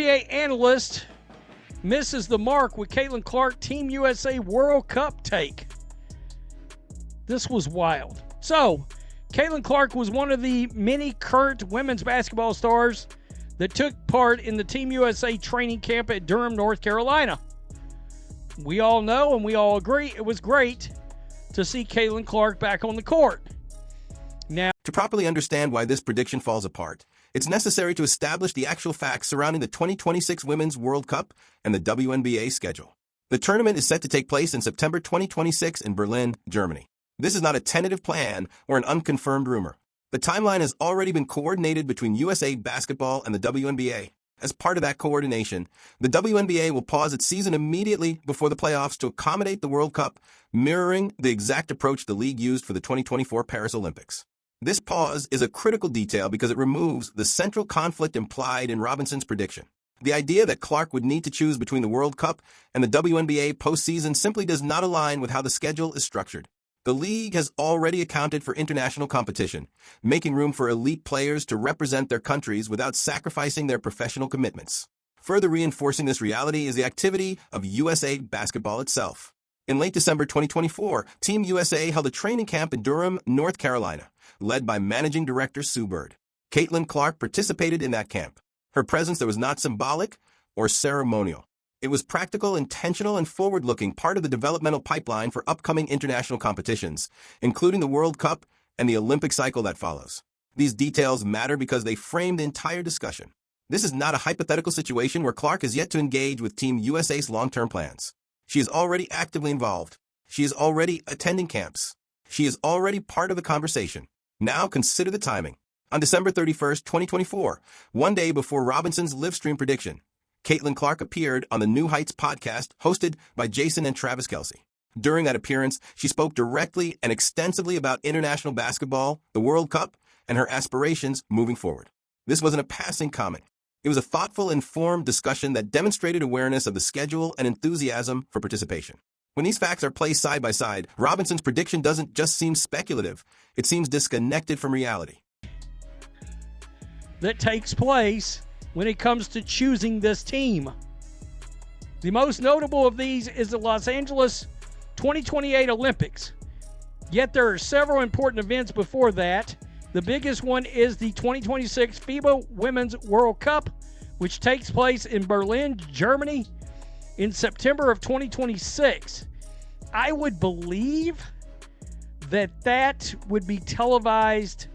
WNBA analyst misses the mark with Caitlin Clark Team USA World Cup take. This was wild. So, Caitlin Clark was one of the many current women's basketball stars that took part in the Team USA training camp at Durham, North Carolina. We all know and we all agree it was great to see Caitlin Clark back on the court. Now, to properly understand why this prediction falls apart, it's necessary to establish the actual facts surrounding the 2026 Women's World Cup and the WNBA schedule. The tournament is set to take place in September 2026 in Berlin, Germany. This is not a tentative plan or an unconfirmed rumor. The timeline has already been coordinated between USA Basketball and the WNBA. As part of that coordination, the WNBA will pause its season immediately before the playoffs to accommodate the World Cup, mirroring the exact approach the league used for the 2024 Paris Olympics. This pause is a critical detail because it removes the central conflict implied in Robinson's prediction. The idea that Clark would need to choose between the World Cup and the WNBA postseason simply does not align with how the schedule is structured. The league has already accounted for international competition, making room for elite players to represent their countries without sacrificing their professional commitments. Further reinforcing this reality is the activity of USA Basketball itself. In late December 2024, Team USA held a training camp in Durham, North Carolina, led by Managing Director Sue Bird. Caitlin Clark participated in that camp. Her presence there was not symbolic or ceremonial. It was practical, intentional, and forward-looking, part of the developmental pipeline for upcoming international competitions, including the World Cup and the Olympic cycle that follows. These details matter because they frame the entire discussion. This is not a hypothetical situation where Clark is yet to engage with Team USA's long-term plans. She is already actively involved. She is already attending camps. She is already part of the conversation. Now consider the timing. On December 31st, 2024, one day before Robinson's live-stream prediction, Caitlin Clark appeared on the New Heights podcast hosted by Jason and Travis Kelce. During that appearance, she spoke directly and extensively about international basketball, the World Cup, and her aspirations moving forward. This wasn't a passing comment. It was a thoughtful, informed discussion that demonstrated awareness of the schedule and enthusiasm for participation. When these facts are placed side by side, Robinson's prediction doesn't just seem speculative, it seems disconnected from reality. that takes place when it comes to choosing this team. The most notable of these is the Los Angeles 2028 Olympics. Yet there are several important events before that. The biggest one is the 2026 FIBA Women's World Cup, which takes place in Berlin, Germany in September of 2026. I would believe that would be televised,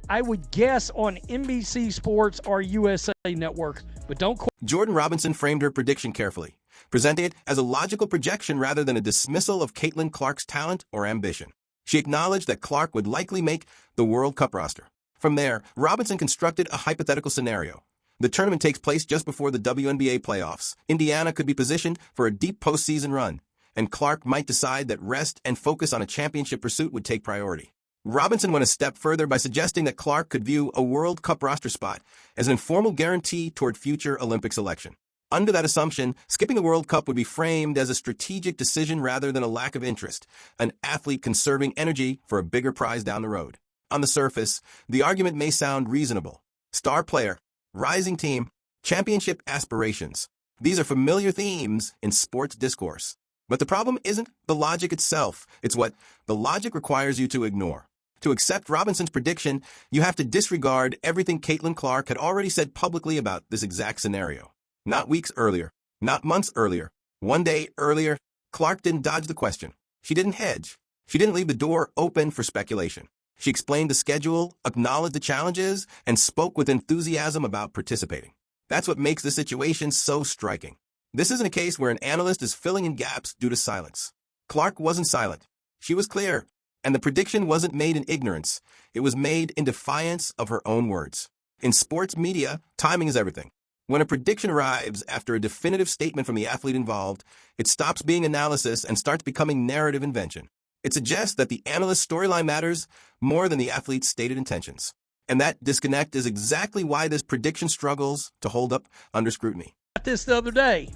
I would guess, on NBC Sports or USA Network, but don't quote. Jordan Robinson framed her prediction carefully, presenting it as a logical projection rather than a dismissal of Caitlin Clark's talent or ambition. She acknowledged that Clark would likely make the World Cup roster. From there, Robinson constructed a hypothetical scenario. The tournament takes place just before the WNBA playoffs. Indiana could be positioned for a deep postseason run, and Clark might decide that rest and focus on a championship pursuit would take priority. Robinson went a step further by suggesting that Clark could view a World Cup roster spot as an informal guarantee toward future Olympic selection. Under that assumption, skipping the World Cup would be framed as a strategic decision rather than a lack of interest, an athlete conserving energy for a bigger prize down the road. On the surface, the argument may sound reasonable. Star player, rising team, championship aspirations. These are familiar themes in sports discourse. But the problem isn't the logic itself, it's what the logic requires you to ignore. To accept Robinson's prediction, you have to disregard everything Caitlin Clark had already said publicly about this exact scenario. Not weeks earlier, not months earlier, one day earlier, Clark didn't dodge the question. She didn't hedge. She didn't leave the door open for speculation. She explained the schedule, acknowledged the challenges, and spoke with enthusiasm about participating. That's what makes the situation so striking. This isn't a case where an analyst is filling in gaps due to silence. Clark wasn't silent. She was clear. And the prediction wasn't made in ignorance. It was made in defiance of her own words. In sports media, timing is everything. When a prediction arrives after a definitive statement from the athlete involved, it stops being analysis and starts becoming narrative invention. It suggests that the analyst's storyline matters more than the athlete's stated intentions. And that disconnect is exactly why this prediction struggles to hold up under scrutiny. This the other day,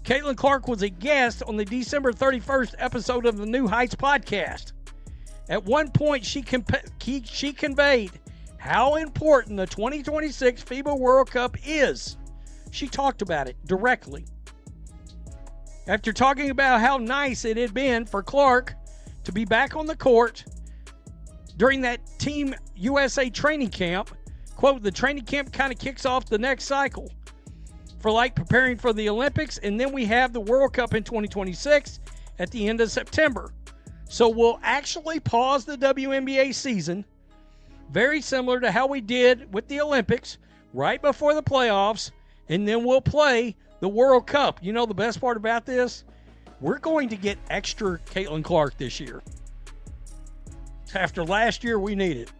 Caitlin Clark was a guest on the December 31st episode of the New Heights podcast. At one point, she conveyed how important the 2026 FIBA World Cup is She talked about it directly. After talking about how nice it had been for Clark to be back on the court during that Team USA training camp, quote, the training camp kind of kicks off the next cycle for like preparing for the Olympics, and then we have the World Cup in 2026 at the end of September. So we'll actually pause the WNBA season, very similar to how we did with the Olympics, right before the playoffs, and then we'll play the World Cup. You know the best part about this? We're going to get extra Caitlin Clark this year. After last year, we need it.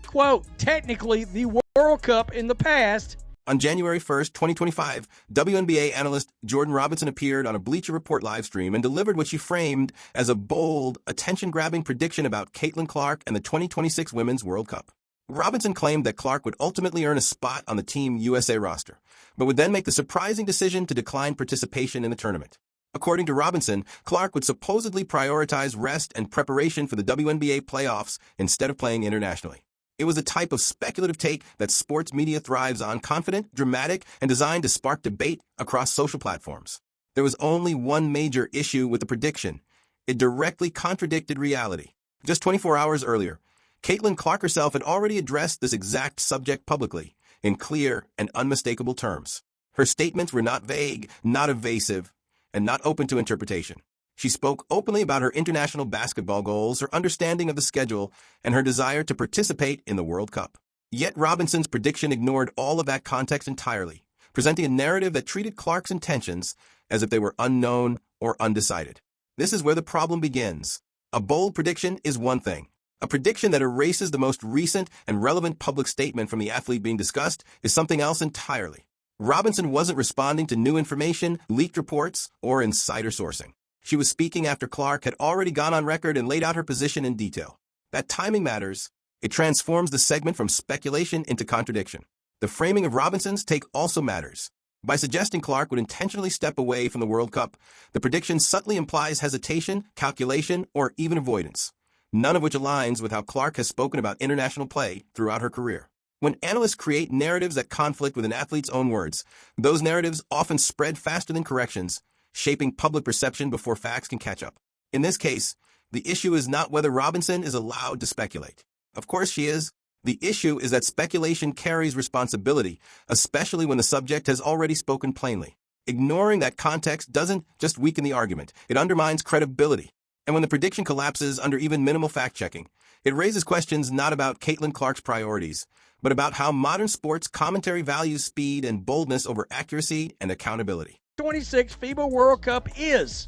Quote, technically, the World Cup in the past. On January 1st, 2025, WNBA analyst Jordan Robinson appeared on a Bleacher Report livestream and delivered what she framed as a bold, attention-grabbing prediction about Caitlin Clark and the 2026 Women's World Cup. Robinson claimed that Clark would ultimately earn a spot on the Team USA roster, but would then make the surprising decision to decline participation in the tournament. According to Robinson, Clark would supposedly prioritize rest and preparation for the WNBA playoffs instead of playing internationally. It was a type of speculative take that sports media thrives on, confident, dramatic, and designed to spark debate across social platforms. There was only one major issue with the prediction. It directly contradicted reality. Just 24 hours earlier, Caitlin Clark herself had already addressed this exact subject publicly, in clear and unmistakable terms. Her statements were not vague, not evasive, and not open to interpretation. She spoke openly about her international basketball goals, her understanding of the schedule, and her desire to participate in the World Cup. Yet Robinson's prediction ignored all of that context entirely, presenting a narrative that treated Clark's intentions as if they were unknown or undecided. This is where the problem begins. A bold prediction is one thing. A prediction that erases the most recent and relevant public statement from the athlete being discussed is something else entirely. Robinson wasn't responding to new information, leaked reports, or insider sourcing. She was speaking after Clark had already gone on record and laid out her position in detail. That timing matters. It transforms the segment from speculation into contradiction. The framing of Robinson's take also matters. By suggesting Clark would intentionally step away from the World Cup, the prediction subtly implies hesitation, calculation, or even avoidance, none of which aligns with how Clark has spoken about international play throughout her career. When analysts create narratives that conflict with an athlete's own words, those narratives often spread faster than corrections, shaping public perception before facts can catch up. In this case, the issue is not whether Robinson is allowed to speculate. Of course she is. The issue is that speculation carries responsibility, especially when the subject has already spoken plainly. Ignoring that context doesn't just weaken the argument, it undermines credibility. And when the prediction collapses under even minimal fact-checking, it raises questions not about Caitlin Clark's priorities, but about how modern sports commentary values speed and boldness over accuracy and accountability. 26 FIBA World Cup is.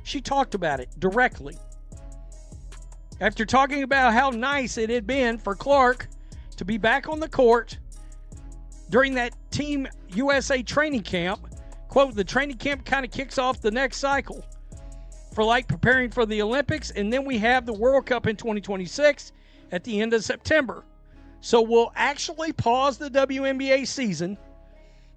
She talked about it directly. After talking about how nice it had been for Clark to be back on the court during that Team USA training camp, quote, the training camp kind of kicks off the next cycle for like preparing for the Olympics, and then we have the World Cup in 2026 at the end of September. So we'll actually pause the WNBA season,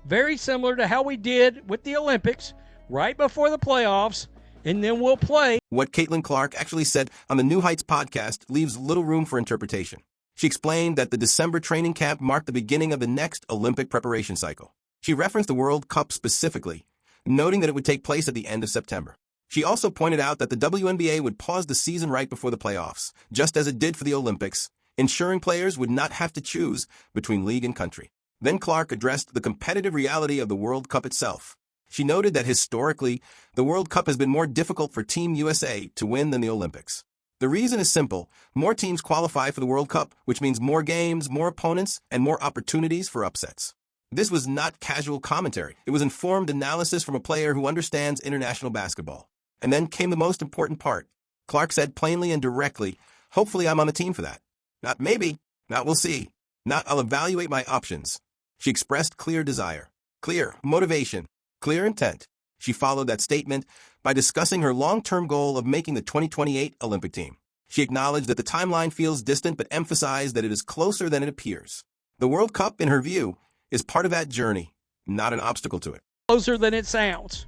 very similar to how we did with the Olympics, right before the playoffs, and then we'll play. What Caitlin Clark actually said on the New Heights podcast leaves little room for interpretation. She explained that the December training camp marked the beginning of the next Olympic preparation cycle. She referenced the World Cup specifically, noting that it would take place at the end of September. She also pointed out that the WNBA would pause the season right before the playoffs, just as it did for the Olympics, ensuring players would not have to choose between league and country. Then Clark addressed the competitive reality of the World Cup itself. She noted that historically, the World Cup has been more difficult for Team USA to win than the Olympics. The reason is simple. More teams qualify for the World Cup, which means more games, more opponents, and more opportunities for upsets. This was not casual commentary. It was informed analysis from a player who understands international basketball. And then came the most important part. Clark said plainly and directly, hopefully I'm on the team for that. Not maybe, not we'll see, not I'll evaluate my options. She expressed clear desire, clear motivation, clear intent. She followed that statement by discussing her long-term goal of making the 2028 Olympic team. She acknowledged that the timeline feels distant but emphasized that it is closer than it appears. The World Cup, in her view, is part of that journey, not an obstacle to it. Closer than it sounds.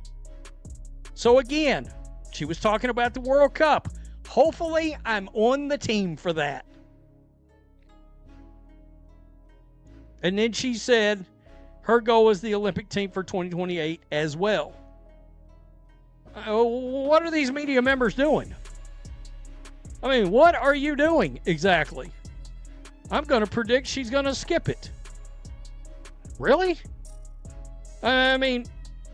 So again, she was talking about the World Cup. Hopefully, I'm on the team for that. And then she said, her goal is the Olympic team for 2028 as well. What are these media members doing? I mean, what are you doing exactly? I'm going to predict she's going to skip it. Really? I mean,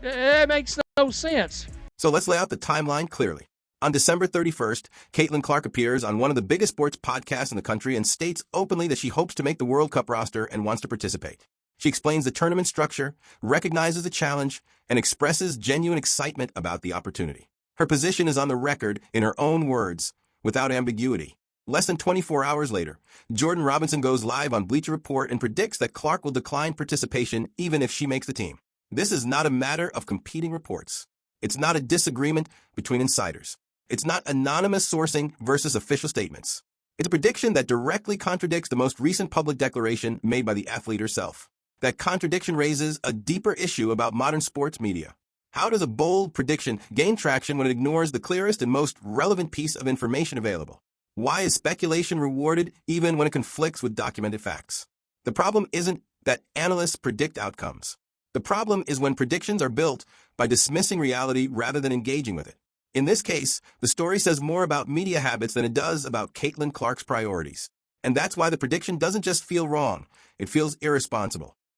it makes no sense. So let's lay out the timeline clearly. On December 31st, Caitlin Clark appears on one of the biggest sports podcasts in the country and states openly that she hopes to make the World Cup roster and wants to participate. She explains the tournament structure, recognizes the challenge, and expresses genuine excitement about the opportunity. Her position is on the record in her own words, without ambiguity. Less than 24 hours later, Jordan Robinson goes live on Bleacher Report and predicts that Clark will decline participation even if she makes the team. This is not a matter of competing reports. It's not a disagreement between insiders. It's not anonymous sourcing versus official statements. It's a prediction that directly contradicts the most recent public declaration made by the athlete herself. That contradiction raises a deeper issue about modern sports media. How does a bold prediction gain traction when it ignores the clearest and most relevant piece of information available? Why is speculation rewarded even when it conflicts with documented facts? The problem isn't that analysts predict outcomes. The problem is when predictions are built by dismissing reality rather than engaging with it. In this case, the story says more about media habits than it does about Caitlin Clark's priorities. And that's why the prediction doesn't just feel wrong, it feels irresponsible.